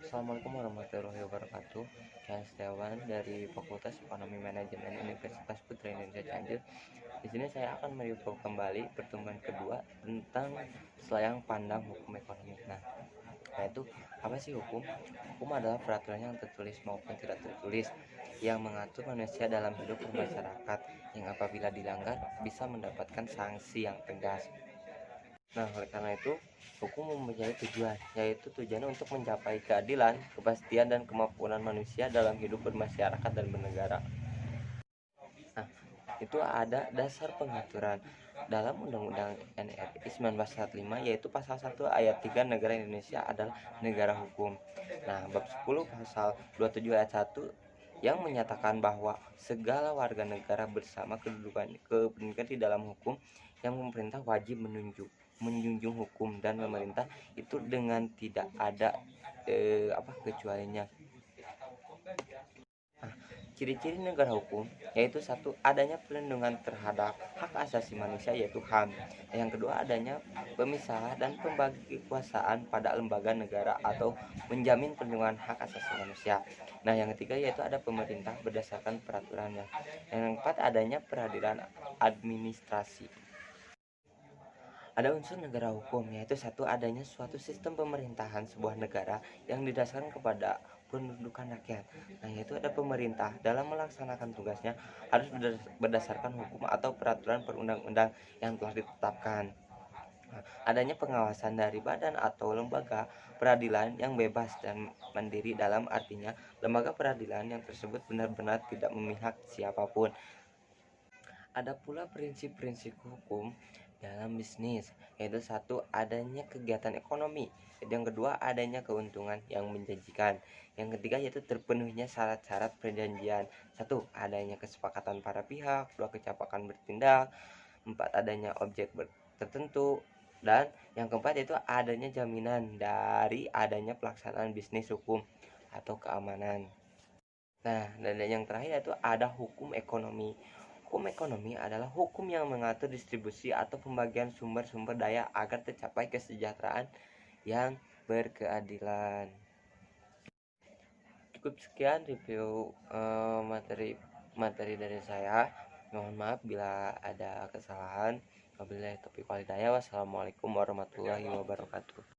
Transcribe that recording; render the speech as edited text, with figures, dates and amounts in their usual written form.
Assalamualaikum warahmatullahi wabarakatuh. Saya Setiawan dari Fakultas Ekonomi Manajemen Universitas Putra Indonesia Cianjur. Di sini saya akan mereview kembali pertemuan kedua tentang selayang pandang hukum ekonomi. Nah, yaitu apa sih hukum? Hukum adalah peraturan yang tertulis maupun tidak tertulis yang mengatur manusia dalam hidup bermasyarakat yang apabila dilanggar bisa mendapatkan sanksi yang tegas. Nah, oleh karena itu, hukum mempunyai tujuan, yaitu tujuannya untuk mencapai keadilan, kepastian, dan kemampuan manusia dalam hidup bermasyarakat dan bernegara. Nah, itu ada dasar pengaturan dalam Undang-Undang NRI 1945, yaitu pasal 1 ayat 3 negara Indonesia adalah negara hukum. Nah, bab 10 pasal 27 ayat 1 yang menyatakan bahwa segala warga negara bersama kedudukan di dalam hukum yang pemerintah wajib menjunjung hukum dan pemerintah itu dengan tidak ada kecualinya. Nah, ciri-ciri negara hukum yaitu satu, adanya perlindungan terhadap hak asasi manusia yaitu HAM. Yang kedua, adanya pemisahan dan pembagi kekuasaan pada lembaga negara atau menjamin perlindungan hak asasi manusia. Nah, yang ketiga yaitu ada pemerintah berdasarkan peraturannya. Yang keempat, adanya peradilan administrasi. Ada unsur negara hukum, yaitu satu, adanya suatu sistem pemerintahan sebuah negara yang didasarkan kepada pendudukan rakyat. Nah, yaitu ada pemerintah dalam melaksanakan tugasnya harus berdasarkan hukum atau peraturan perundang-undang yang telah ditetapkan. Nah, adanya pengawasan dari badan atau lembaga peradilan yang bebas dan mandiri, dalam artinya lembaga peradilan yang tersebut benar-benar tidak memihak siapapun. Ada pula prinsip-prinsip hukum dalam bisnis, yaitu satu, adanya kegiatan ekonomi. Yang kedua, adanya keuntungan yang menjanjikan. Yang ketiga yaitu terpenuhinya syarat-syarat perjanjian. Satu, adanya kesepakatan para pihak. Dua, kecapakan bertindak. Empat, adanya objek tertentu. Dan yang keempat yaitu adanya jaminan dari adanya pelaksanaan bisnis hukum atau keamanan. Nah, dan yang terakhir yaitu ada hukum ekonomi. Hukum ekonomi adalah hukum yang mengatur distribusi atau pembagian sumber-sumber daya agar tercapai kesejahteraan yang berkeadilan. Cukup sekian review materi dari saya. Mohon maaf bila ada kesalahan. Wabillahi taufiq wal hidayah. Wassalamualaikum warahmatullahi wabarakatuh.